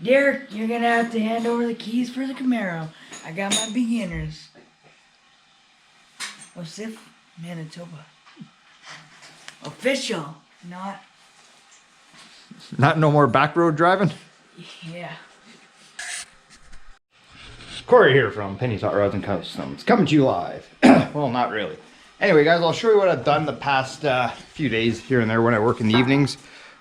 Derek, you're gonna have to hand over the keys for the Camaro. I got my beginners. Osif, Manitoba. Official, not. Not no more back road driving? Yeah. Cory here from Penny's Hot Rods and Customs, coming to you live. Well, not really. Anyway, guys, I'll show you what I've done the past few days here and there when I work in the evenings.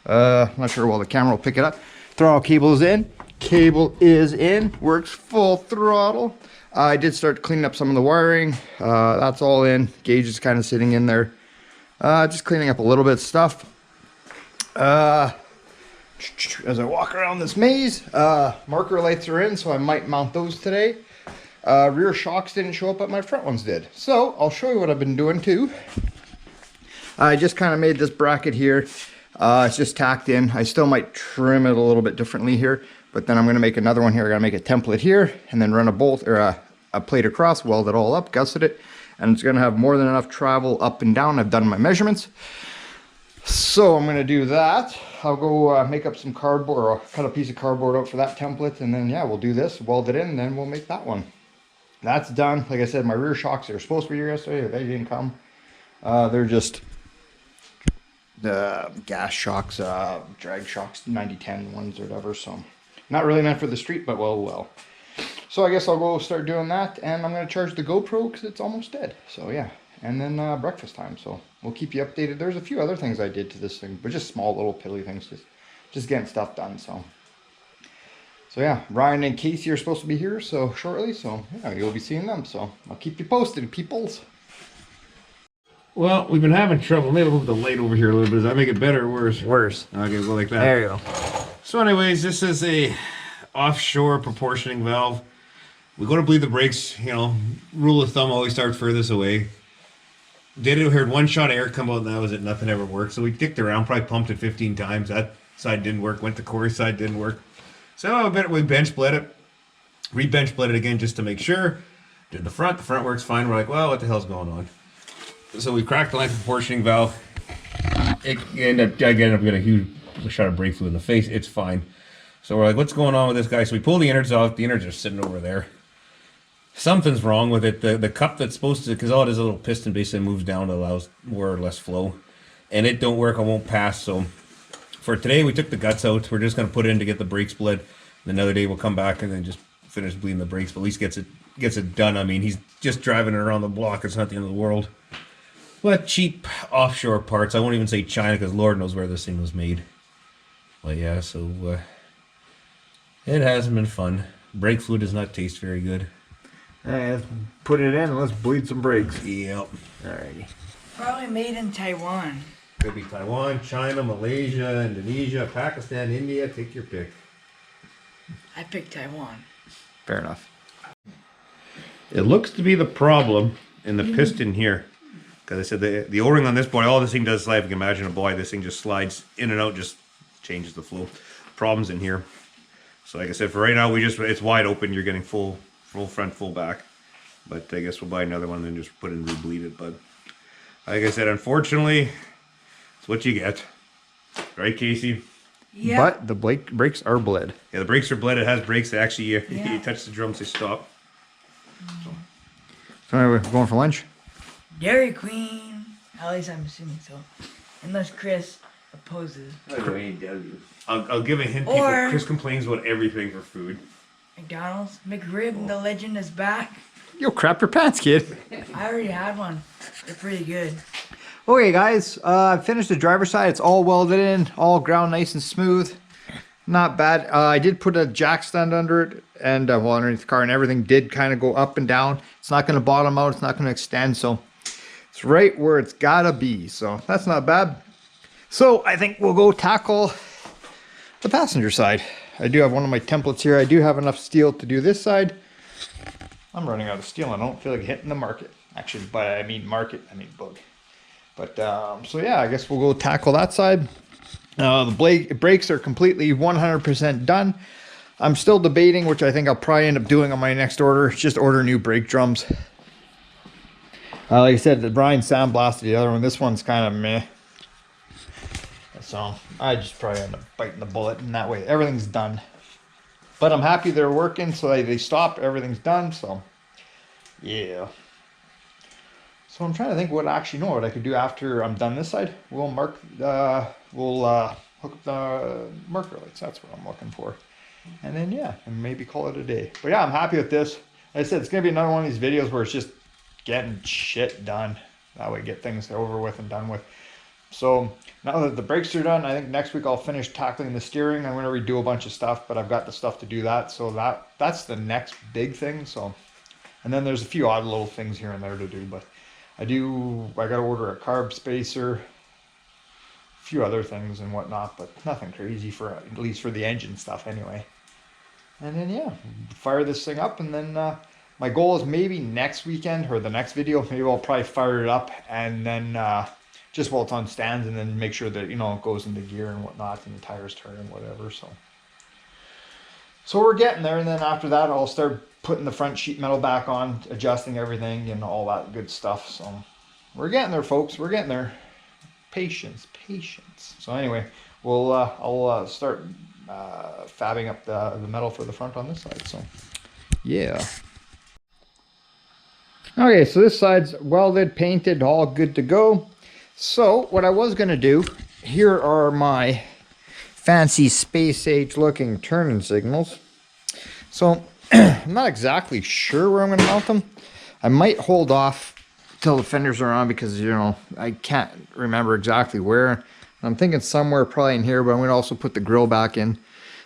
I'm not sure well the camera will pick it up. Throttle cable is in. Cable is in. Works full throttle. I did start cleaning up some of the wiring. That's all in. Gauge is kind of sitting in there. Just cleaning up a little bit of stuff. As I walk around this maze, marker lights are in, so I might mount those today. Rear shocks didn't show up, but my front ones did. So I'll show you what I've been doing too. I just kind of made this bracket here. It's just tacked in. I still might trim it a little bit differently here, but then I'm going to make another one here. I got to make a template here and then run a bolt or a plate across, weld it all up, gusset it, and it's going to have more than enough travel up and down. I've done my measurements. So I'm going to do that. I'll go make up some cardboard, or I'll cut a piece of cardboard out for that template, and then yeah, we'll do this, weld it in, and then we'll make that one. That's done. Like I said, my rear shocks, they were supposed to be here yesterday, they didn't come. They're just the gas shocks, drag shocks, 90-10 ones or whatever, so not really meant for the street, but well. So I guess I'll go start doing that, and I'm going to charge the GoPro because it's almost dead. So yeah, and then breakfast time, so we'll keep you updated. There's a few other things I did to this thing, but just small little piddly things, just getting stuff done. So yeah, Ryan and Casey are supposed to be here so shortly, so yeah, you'll be seeing them. So I'll keep you posted, peoples. Well, we've been having trouble. Maybe I'll move the light over here a little bit. Does that make it better or worse? Worse. Okay, go like that. There you go. So anyways, this is a offshore proportioning valve. We go to bleed the brakes, you know, rule of thumb, always start furthest away. Did it, heard one shot of air come out, and that was it. Nothing ever worked. So we dicked around, probably pumped it 15 times. That side didn't work. Went to Cory's side, didn't work. So we bench bled it. Re-bench bled it again just to make sure. Did the front. The front works fine. We're like, well, what the hell's going on? So we cracked the line proportioning valve. I ended up getting a huge shot of brake fluid in the face. It's fine. So we're like, what's going on with this guy? So we pull the innards off. The innards are sitting over there. Something's wrong with it. The cup that's supposed to, because all it is a little piston basically moves down to allows more or less flow. And it don't work, it won't pass. So for today, we took the guts out. We're just going to put it in to get the brakes bled. And another day we'll come back and then just finish bleeding the brakes. But at least gets it done. I mean, he's just driving it around the block. It's not the end of the world. But cheap offshore parts. I won't even say China because Lord knows where this thing was made. But yeah, so it hasn't been fun. Brake fluid does not taste very good. Let's put it in and let's bleed some brakes. Yep. Alrighty. Probably made in Taiwan. Could be Taiwan, China, Malaysia, Indonesia, Pakistan, India. Take your pick. I picked Taiwan. Fair enough. It looks to be the problem in the piston here. Because I said the O-ring on this boy, all this thing does slide. If you can imagine a boy, this thing just slides in and out, just changes the flow. Problems in here. So like I said, for right now, it's wide open. You're getting full front, full back. But I guess we'll buy another one and just put it and re-bleed it. But like I said, unfortunately, it's what you get. Right, Casey? Yeah. But the brakes are bled. Yeah, the brakes are bled. It has brakes that actually, you touch the drums, they stop. So anyway, we're going for lunch? Dairy Queen. At least I'm assuming so. Unless Chris opposes. I'll give a hint. Or Chris complains about everything for food. McDonald's. McRib, the legend is back. Yo, crap your pants, kid. I already had one. They're pretty good. Okay, guys, I finished the driver's side. It's all welded in, all ground nice and smooth. Not bad. I did put a jack stand under it, and well, underneath the car, and everything did kind of go up and down. It's not going to bottom out. It's not going to extend, so it's right where it's got to be. So that's not bad. So I think we'll go tackle the passenger side. I do have one of my templates here. I do have enough steel to do this side. I'm running out of steel. I don't feel like hitting the market. Actually, but I mean market, I mean bug. But so yeah, I guess we'll go tackle that side. The brakes are completely 100% done. I'm still debating, which I think I'll probably end up doing on my next order. Just order new brake drums. Like I said, the Brian sandblasted the other one. This one's kind of meh. So I just probably end up biting the bullet, and that way everything's done. But I'm happy they're working, so they stopped, everything's done, so yeah. So I'm trying to think what what I could do after I'm done this side. We'll hook up the marker lights. That's what I'm looking for. And then yeah, and maybe call it a day. But yeah, I'm happy with this. Like I said, it's gonna be another one of these videos where it's just getting shit done. That way get things over with and done with. So now that the brakes are done, I think next week I'll finish tackling the steering. I'm gonna redo a bunch of stuff, but I've got the stuff to do that. So that's the next big thing. So, and then there's a few odd little things here and there to do, but I gotta order a carb spacer, a few other things and whatnot, but nothing crazy for, at least for the engine stuff anyway. And then yeah, fire this thing up, and then my goal is maybe next weekend or the next video, maybe I'll probably fire it up and then just while it's on stands, and then make sure that, you know, it goes into gear and whatnot and the tires turn and whatever. So we're getting there, and then after that I'll start putting the front sheet metal back on, adjusting everything and all that good stuff. So we're getting there, folks. We're getting there. Patience. So anyway, I'll start fabbing up the metal for the front on this side. So yeah. Okay, so this side's welded, painted, all good to go. So what I was gonna do, here are my fancy space age looking turning signals. So I'm not exactly sure where I'm gonna mount them. I might hold off till the fenders are on because, you know, I can't remember exactly where. I'm thinking somewhere probably in here, but I'm gonna also put the grill back in.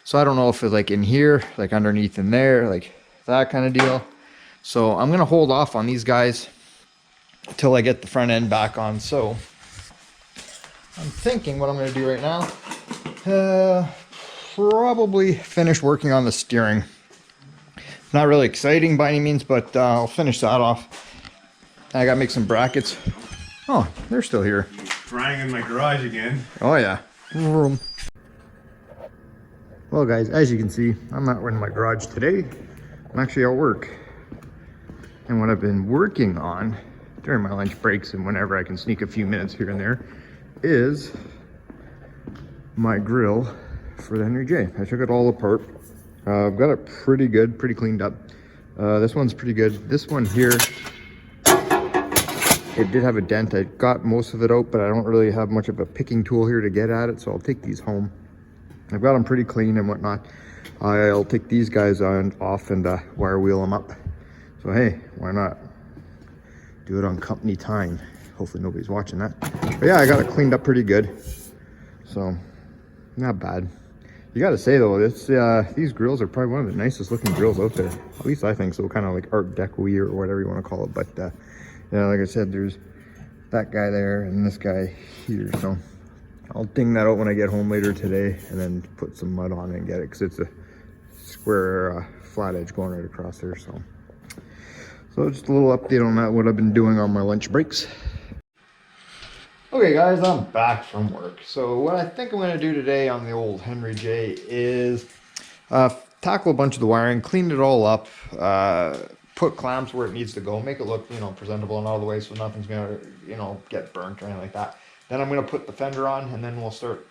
So I don't know if it's like in here, like underneath in there, like that kind of deal. So I'm gonna hold off on these guys until I get the front end back on. So I'm thinking what I'm gonna do right now, probably finish working on the steering. Not really exciting by any means, but I'll finish that off. I gotta make some brackets. Oh, they're still here. Crying in my garage again. Oh yeah. Well guys, as you can see, I'm not in my garage today. I'm actually at work. And what I've been working on during my lunch breaks and whenever I can sneak a few minutes here and there is my grill for the Henry J. I took it all apart. I've got it pretty good, pretty cleaned up. This one's pretty good. This one here, it did have a dent. I got most of it out, but I don't really have much of a picking tool here to get at it, so I'll take these home. I've got them pretty clean and whatnot. I'll take these guys off and wire wheel them up. So hey, why not do it on company time? Hopefully nobody's watching that. But yeah, I got it cleaned up pretty good. So not bad. You gotta say though, these grills are probably one of the nicest looking grills out there. At least I think so, kind of like Art Deco-y or whatever you want to call it. But yeah, like I said, there's that guy there and this guy here. So I'll ding that out when I get home later today and then put some mud on it and get it, because it's a square flat edge going right across there. So just a little update on that, what I've been doing on my lunch breaks. Okay guys, I'm back from work. So what I think I'm gonna do today on the old Henry J is tackle a bunch of the wiring, clean it all up, put clamps where it needs to go, make it look, you know, presentable and all the way so nothing's gonna, you know, get burnt or anything like that. Then I'm gonna put the fender on, and then I'll start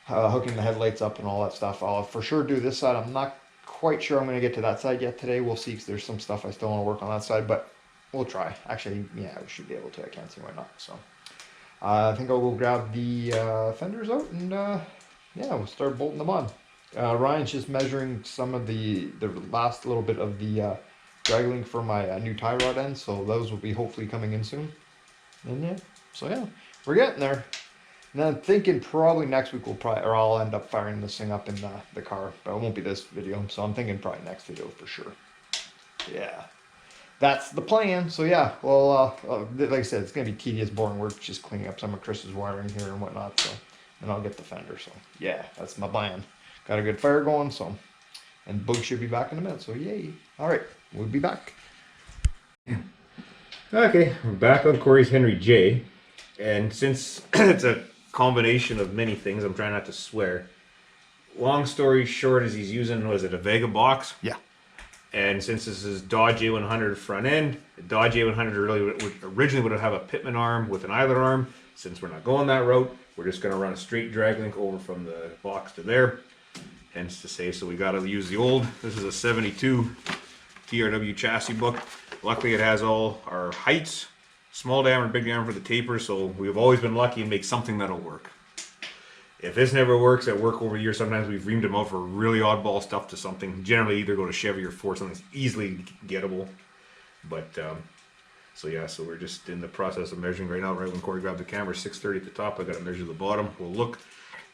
hooking the headlights up and all that stuff. I'll for sure do this side. I'm not quite sure I'm gonna get to that side yet today. We'll see, because there's some stuff I still want to work on that side, but we'll try. Actually, yeah, we should be able to. I can't see why not. So I think I'll go grab the fenders out and yeah, we'll start bolting them on. Ryan's just measuring some of the last little bit of the drag link for my new tie rod ends, so those will be hopefully coming in soon. And yeah, so yeah, we're getting there. And then I'm thinking probably next week I'll end up firing this thing up in the car, but it won't be this video. So I'm thinking probably next video for sure. Yeah, that's the plan. So yeah, well, like I said, it's gonna be tedious, boring work, just cleaning up some of Chris's wiring here and whatnot. So, and I'll get the fender. So yeah, that's my plan. Got a good fire going. So, and Boog should be back in a minute. So yay! All right, we'll be back. Okay, we're back on Cory's Henry J. And since it's a combination of many things, I'm trying not to swear. Long story short is he's using, was it a Vega box? Yeah. And since this is Dodge A100 front end, the Dodge A100 originally would have a pitman arm with an eyelet arm. Since we're not going that route, we're just going to run a straight drag link over from the box to there. hence to say. So we got to use the old. This is a 72 TRW chassis book. Luckily, it has all our heights, small diameter, big diameter for the taper. So we've always been lucky to make something that'll work. If this never works at work over the years, sometimes we've reamed them out for really oddball stuff to something. Generally, either go to Chevy or Ford, something that's easily gettable. But so yeah, so we're just in the process of measuring right now. Right when Cory grabbed the camera, 630 at the top. I got to measure the bottom. We'll look,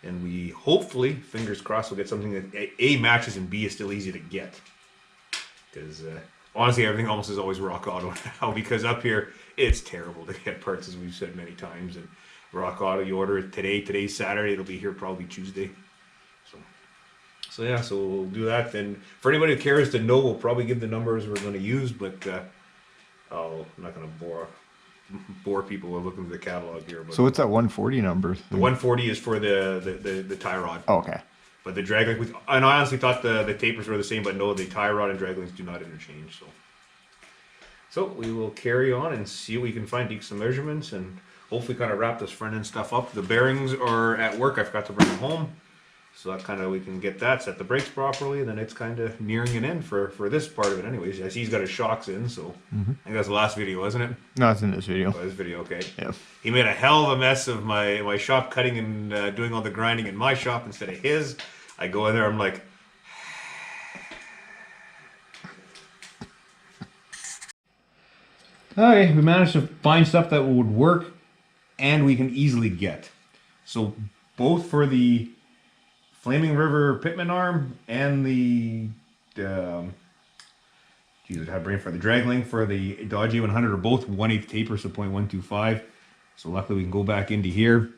and we hopefully, fingers crossed, we'll get something that A matches and B is still easy to get. Because honestly, everything almost is always Rock Auto now. Because up here, it's terrible to get parts, as we've said many times. And Rock Auto, you order it today. Today's Saturday. It'll be here probably Tuesday. So yeah, so we'll do that. Then for anybody who cares to know, we'll probably give the numbers we're going to use, but I'm not going to bore people with looking at the catalog here. But So what's that 140 number? the 140 is for the tie rod. Oh, okay. But the drag link, and I honestly thought the tapers were the same, but no, the tie rod and drag links do not interchange. So we will carry on and see what we can find, take some measurements, and hopefully kind of wrap this front end stuff up. The bearings are at work. I forgot to bring them home. So that kind of, we can get that, set the brakes properly, and then it's kind of nearing an end for this part of it anyways. I see he's got his shocks in, so I think that's the last video, wasn't it? No, it's in this video. Oh, this video, okay. Yeah. He made a hell of a mess of my shop cutting and doing all the grinding in my shop instead of his. I go in there, I'm like... Okay, we managed to find stuff that would work and we can easily get. So both for the Flaming River Pitman arm and the Jesus, I have brain for the drag link for the Dodge A100 are both 1/8 taper, so 0.125. So luckily we can go back into here,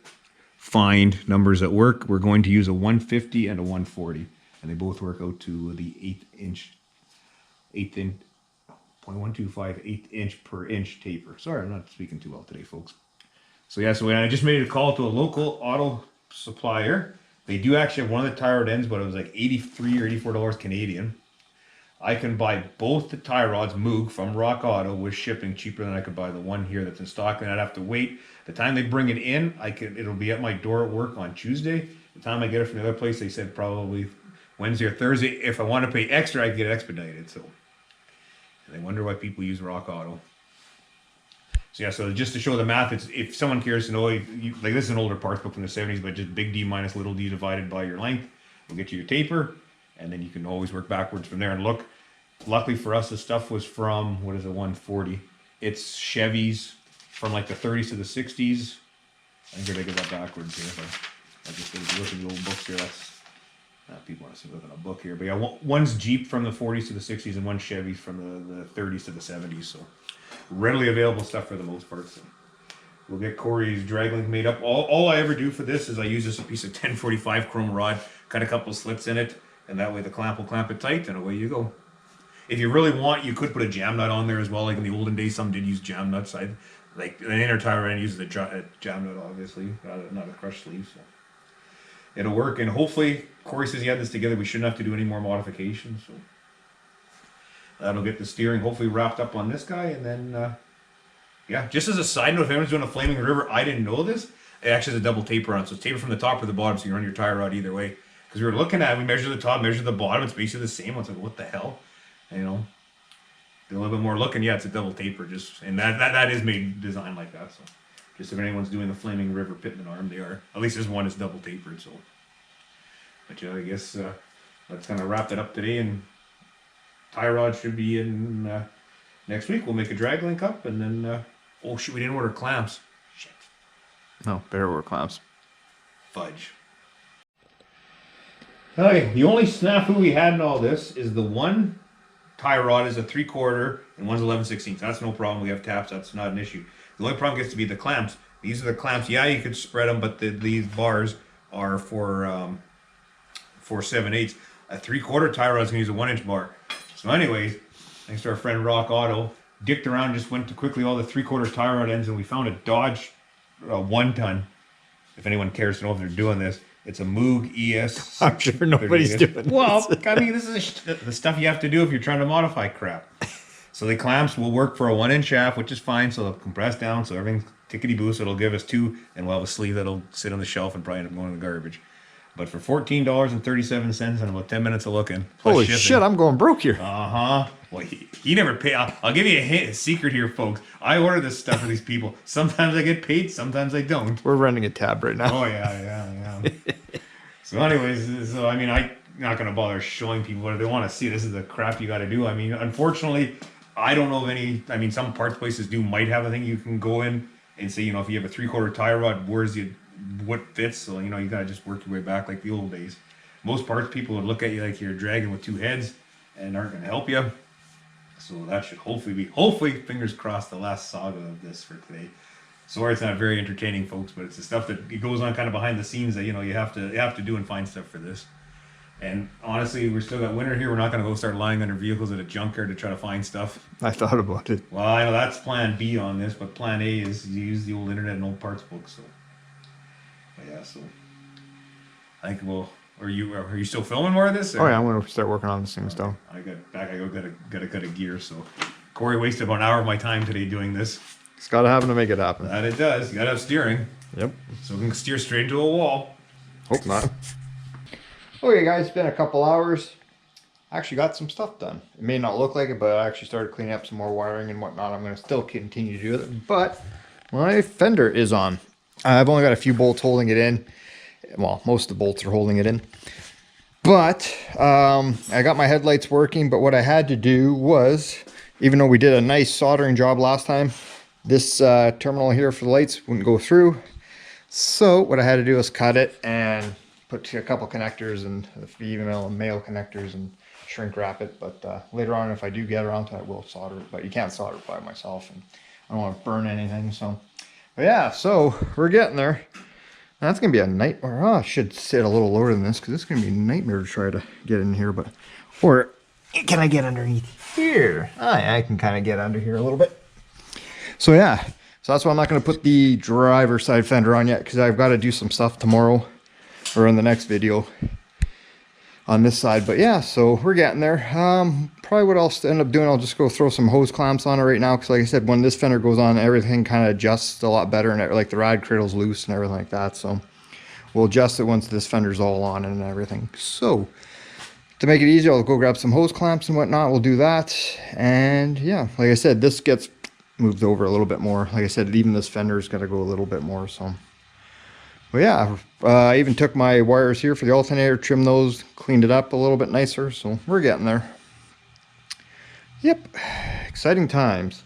find numbers that work. We're going to use a 150 and a 140, and they both work out to the 0.125 8" per inch taper. Sorry, I'm not speaking too well today, folks. So yeah, so I just made a call to a local auto supplier. They do actually have one of the tie rod ends, but it was like $83 or $84 Canadian. I can buy both the tie rods Moog from Rock Auto with shipping cheaper than I could buy the one here that's in stock, and I'd have to wait. The time they bring it in, it'll be at my door at work on Tuesday. The time I get it from the other place, they said probably Wednesday or Thursday. If I want to pay extra, I can get it expedited. So, and I wonder why people use Rock Auto. So yeah, so just to show the math, it's, if someone cares to know, like this is an older parts book from the 70s, but just big D minus little d divided by your length will get you your taper, and then you can always work backwards from there. And look, luckily for us, the stuff was from, what is it, 140. It's Chevys from like the 30s to the 60s. I think I get that backwards here, but I just did look at the old books here. That's people want to see look at a book here, but yeah, one's Jeep from the 40s to the 60s, and one Chevy from the 30s to the 70s. So readily available stuff for the most part. So we'll get Cory's drag link made up. All I ever do for this is I use this a piece of 1045 chrome rod, cut a couple slits in it, and that way the clamp will clamp it tight, and away you go. If you really want, you could put a jam nut on there as well. Like in the olden days, some did use jam nuts. Like an inner tire end uses a jam nut, obviously, not a crush sleeve. So it'll work, and hopefully Cory says he had this together. We shouldn't have to do any more modifications. So that'll get the steering hopefully wrapped up on this guy, and then yeah. Just as a side note, if anyone's doing a Flaming River, I didn't know this. It actually has a double taper on it, so it's taper from the top or the bottom, so you run your tire rod either way. Because we were looking at it, we measured the top, measured the bottom. It's basically the same. I was like, what the hell? And, you know, do a little bit more looking. Yeah, it's a double taper, just, and that is made designed like that. So just if anyone's doing the Flaming River Pitman arm, they are. At least this one is double tapered. So, but yeah, I guess let's kind of wrap that up today, and tie rod should be in next week. We'll make a drag link up, and then oh shoot, we didn't order clamps. Shit. No, better order clamps. Fudge. Okay, the only snafu we had in all this is the one tie rod is a 3/4 and one's 11/16. That's no problem. We have taps. That's not an issue. The only problem gets to be the clamps. These are the clamps. Yeah, you could spread them, but these bars are for 7/8. A 3/4 tie rod is going to use a 1-inch bar. So anyways, thanks to our friend Rock Auto, dicked around, just went to quickly all the 3/4 tie rod ends, and we found a Dodge 1-ton. If anyone cares to know if they're doing this, it's a Moog ES. I'm sure nobody's doing this. Well, I mean, this is the stuff you have to do if you're trying to modify crap. So the clamps will work for a 1-inch shaft, which is fine. So they'll compress down, so everything's tickety-boo. So it'll give us 2, and we'll have a sleeve that'll sit on the shelf and probably end up going in the garbage. But for $14.37 and about 10 minutes of looking. Plus Holy shipping. shit, I'm going broke here. Uh-huh. Well, he never paid. I'll give you a secret here, folks. I order this stuff for these people. Sometimes I get paid, sometimes I don't. We're running a tab right now. Oh, yeah. So anyways, so I mean, I'm not going to bother showing people what they want to see. This is the crap you got to do. I mean, unfortunately, I don't know of any. I mean, some parts places might have a thing you can go in and say, if you have a 3/4 tie rod, what fits? So, you got to just work your way back like the old days. Most parts people would look at you like you're dragging with two heads and aren't going to help you. So that should hopefully, fingers crossed, the last saga of this for today. Sorry it's not very entertaining, folks, but it's the stuff that it goes on kind of behind the scenes that, you have to do and find stuff for this. And honestly, we're still got winter here. We're not going to go start lying under vehicles at a junkyard to try to find stuff. I thought about it. Well, I know that's plan B on this, but plan A is you use the old internet and old parts books. So, but yeah, so I think are you still filming more of this? Or? Oh yeah, I'm gonna start working on this thing still. I gotta cut a gear. So Cory wasted about an hour of my time today doing this. It's gotta happen to make it happen. That it does. You gotta have steering. Yep. So we can steer straight into a wall. Hope not. Okay guys, it's been a couple hours. I actually got some stuff done. It may not look like it, but I actually started cleaning up some more wiring and whatnot. I'm gonna still continue to do it, but my fender is on. I've only got a few bolts holding it in. Well, most of the bolts are holding it in. But I got my headlights working, but what I had to do was, even though we did a nice soldering job last time, this terminal here for the lights wouldn't go through. So what I had to do was cut it and put a couple connectors and the female and male connectors and shrink wrap it. But later on, if I do get around to it, I will solder it. But you can't solder it by myself, and I don't want to burn anything. So, but yeah, so we're getting there. That's going to be a nightmare. Oh, I should sit a little lower than this because it's going to be a nightmare to try to get in here. But, or can I get underneath here? Oh, yeah, I can kind of get under here a little bit. So yeah, so that's why I'm not going to put the driver's side fender on yet, because I've got to do some stuff tomorrow or in the next video on this side. But yeah, so we're getting there. Probably what I'll end up doing, I'll just go throw some hose clamps on it right now, because like I said, when this fender goes on, everything kind of adjusts a lot better, and like the rod cradle's loose and everything like that. So we'll adjust it once this fender's all on and everything. So to make it easier, I'll go grab some hose clamps and whatnot. We'll do that. And yeah, like I said, this gets moved over a little bit more. Like I said, even this fender's got to go a little bit more. So, well, yeah, I even took my wires here for the alternator, trimmed those, cleaned it up a little bit nicer. So we're getting there. Yep, exciting times.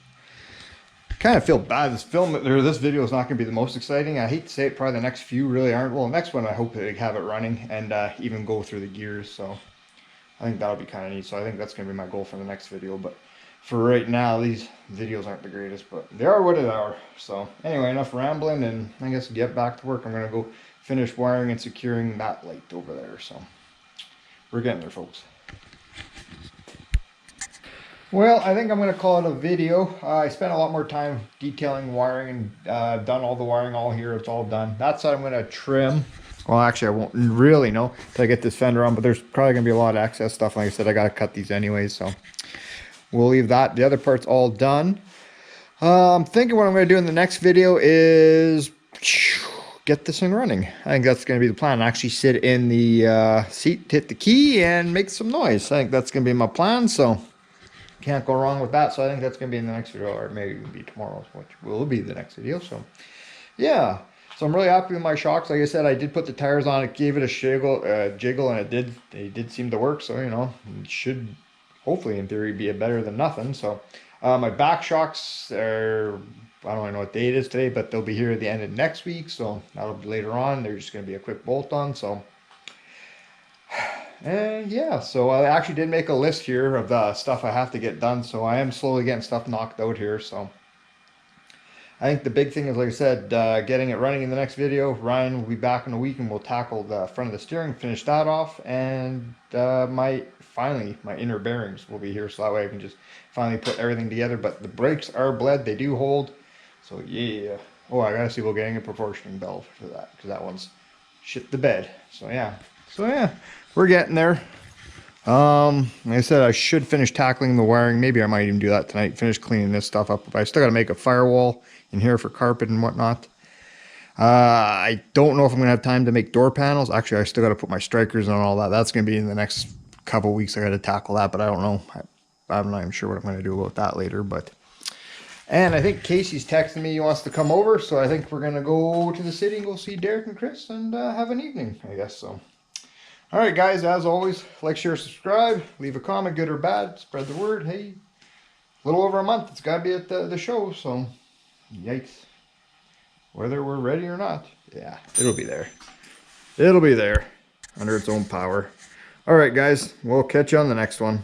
Kind of feel bad this video is not going to be the most exciting. I hate to say it, probably the next few really aren't. Well, the next one I hope they have it running and even go through the gears. So I think that'll be kind of neat. So I think that's going to be my goal for the next video. But for right now, these videos aren't the greatest, but they are what they are. So anyway, enough rambling, and I guess get back to work. I'm going to go finish wiring and securing that light over there. So we're getting there, folks. Well, I think I'm going to call it a video. I spent a lot more time detailing wiring and done all the wiring all here. It's all done. That side I'm going to trim. Well, actually, I won't really know until I get this fender on, but there's probably going to be a lot of excess stuff. Like I said, I got to cut these anyways, so we'll leave that. The other part's all done. I'm thinking what I'm going to do in the next video is get this thing running. I think that's going to be the plan. Actually sit in the seat, hit the key, and make some noise. I think that's going to be my plan, so can't go wrong with that. So I think that's going to be in the next video, or maybe it'll be tomorrow, which will be the next video. So yeah, so I'm really happy with my shocks. Like I said, I did put the tires on it, gave it a jiggle, and they did seem to work. So, you know, it should hopefully in theory be better than nothing. So my back shocks are, I don't know what date it is today, but they'll be here at the end of next week. So that'll be later on. They're just going to be a quick bolt on. So and yeah, so I actually did make a list here of the stuff I have to get done. So I am slowly getting stuff knocked out here. So I think the big thing is, like I said, getting it running in the next video. Ryan will be back in a week and we'll tackle the front of the steering, finish that off. And my inner bearings will be here. So that way I can just finally put everything together. But the brakes are bled. They do hold. So yeah. Oh, I gotta see about getting a proportioning valve for that, because that one's shit the bed. So yeah. We're getting there. Like I said, I should finish tackling the wiring. Maybe I might even do that tonight. Finish cleaning this stuff up. But I still got to make a firewall in here for carpet and whatnot. I don't know if I'm going to have time to make door panels. Actually, I still got to put my strikers on all that. That's going to be in the next couple weeks. I got to tackle that, but I don't know. I'm not even sure what I'm going to do about that later. And I think Casey's texting me. He wants to come over, so I think we're going to go to the city and go see Derek and Chris and have an evening, I guess. So, all right, guys. As always, like, share, subscribe, leave a comment, good or bad, spread the word. Hey, a little over a month. It's got to be at the show. So, yikes. Whether we're ready or not, yeah, it'll be there. It'll be there under its own power. All right, guys, we'll catch you on the next one.